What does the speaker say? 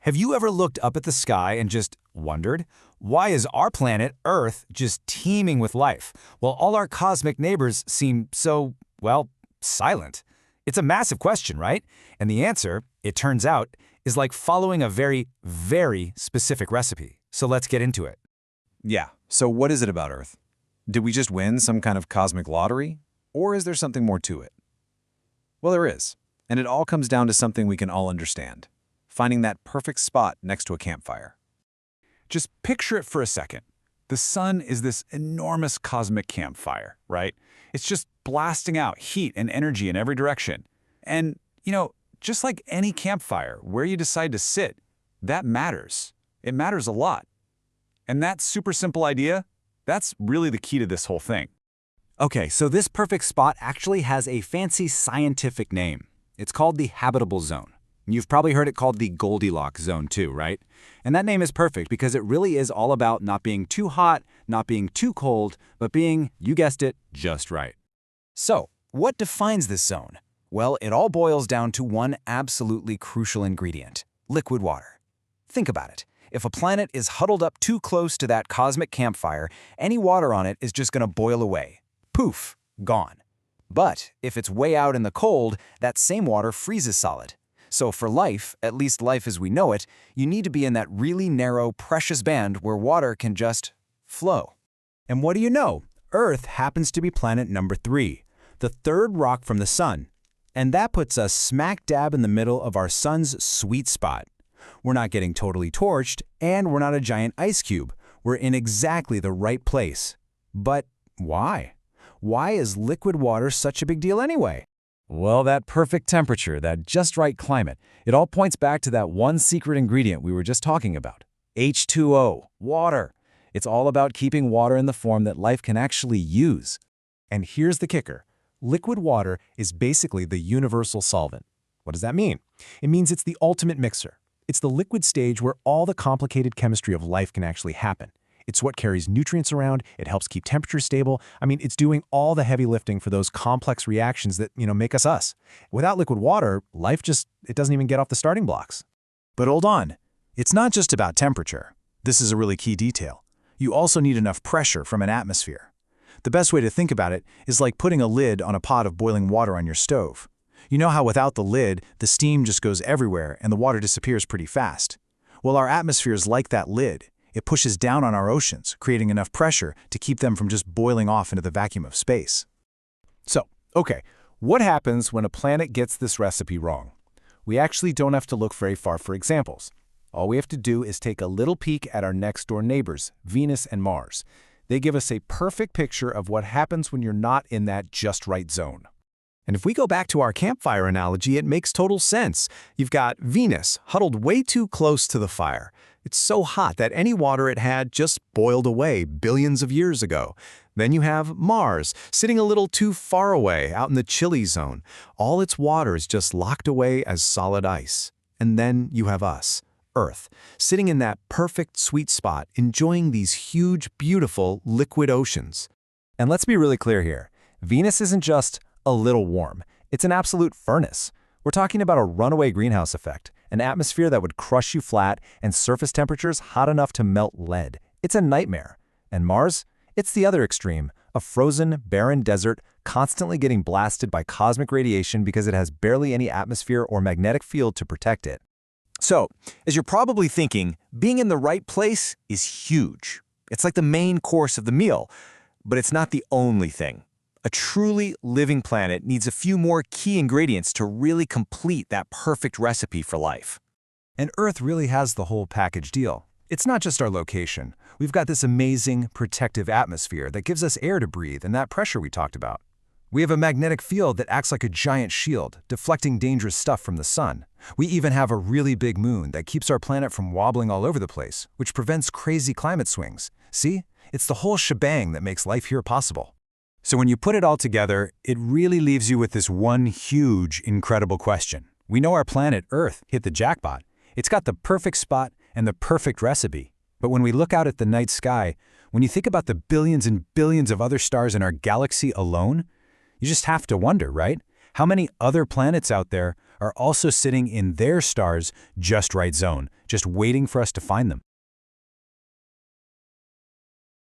Have you ever looked up at the sky and just wondered, why is our planet, Earth, just teeming with life, while all our cosmic neighbors seem so, well, silent? It's a massive question, right? And the answer, it turns out, is like following a very, very specific recipe. So let's get into it. Yeah, so what is it about Earth? Did we just win some kind of cosmic lottery? Or is there something more to it? Well, there is, and it all comes down to something we can all understand: finding that perfect spot next to a campfire. Just picture it for a second. The sun is this enormous cosmic campfire, right? It's just blasting out heat and energy in every direction. And, just like any campfire, where you decide to sit, that matters. It matters a lot. And that super simple idea, that's really the key to this whole thing. Okay, so this perfect spot actually has a fancy scientific name. It's called the habitable zone. You've probably heard it called the Goldilocks zone too, right? And that name is perfect because it really is all about not being too hot, not being too cold, but being, you guessed it, just right. So, what defines this zone? Well, it all boils down to one absolutely crucial ingredient: liquid water. Think about it. If a planet is huddled up too close to that cosmic campfire, any water on it is just going to boil away. Poof, gone. But if it's way out in the cold, that same water freezes solid. So for life, at least life as we know it, you need to be in that really narrow, precious band where water can just flow. And what do you know? Earth happens to be planet number 3, the third rock from the sun. And that puts us smack dab in the middle of our sun's sweet spot. We're not getting totally torched, and we're not a giant ice cube. We're in exactly the right place. But why? Why is liquid water such a big deal anyway? Well, that perfect temperature, that just right climate, it all points back to that one secret ingredient we were just talking about: H2O, water. It's all about keeping water in the form that life can actually use. And here's the kicker. Liquid water is basically the universal solvent. What does that mean? It means it's the ultimate mixer. It's the liquid stage where all the complicated chemistry of life can actually happen. It's what carries nutrients around, it helps keep temperature stable. It's doing all the heavy lifting for those complex reactions that, make us us. Without liquid water, life it doesn't even get off the starting blocks. But hold on, it's not just about temperature. This is a really key detail. You also need enough pressure from an atmosphere. The best way to think about it is like putting a lid on a pot of boiling water on your stove. You know how without the lid, the steam just goes everywhere and the water disappears pretty fast? Well, our atmosphere is like that lid. It pushes down on our oceans, creating enough pressure to keep them from just boiling off into the vacuum of space. So, okay, what happens when a planet gets this recipe wrong? We actually don't have to look very far for examples. All we have to do is take a little peek at our next-door neighbors, Venus and Mars. They give us a perfect picture of what happens when you're not in that just right zone. And if we go back to our campfire analogy, it makes total sense. You've got Venus huddled way too close to the fire. It's so hot that any water it had just boiled away billions of years ago. Then you have Mars, sitting a little too far away, out in the chilly zone. All its water is just locked away as solid ice. And then you have us, Earth, sitting in that perfect sweet spot, enjoying these huge, beautiful liquid oceans. And let's be really clear here. Venus isn't just a little warm. It's an absolute furnace. We're talking about a runaway greenhouse effect, an atmosphere that would crush you flat, and surface temperatures hot enough to melt lead. It's a nightmare. And Mars? It's the other extreme, a frozen, barren desert constantly getting blasted by cosmic radiation because it has barely any atmosphere or magnetic field to protect it. So, as you're probably thinking, being in the right place is huge. It's like the main course of the meal, but it's not the only thing. A truly living planet needs a few more key ingredients to really complete that perfect recipe for life. And Earth really has the whole package deal. It's not just our location. We've got this amazing, protective atmosphere that gives us air to breathe and that pressure we talked about. We have a magnetic field that acts like a giant shield, deflecting dangerous stuff from the sun. We even have a really big moon that keeps our planet from wobbling all over the place, which prevents crazy climate swings. See? It's the whole shebang that makes life here possible. So when you put it all together, it really leaves you with this one huge, incredible question. We know our planet, Earth, hit the jackpot. It's got the perfect spot and the perfect recipe. But when we look out at the night sky, when you think about the billions and billions of other stars in our galaxy alone, you just have to wonder, right? How many other planets out there are also sitting in their star's just right zone, just waiting for us to find them.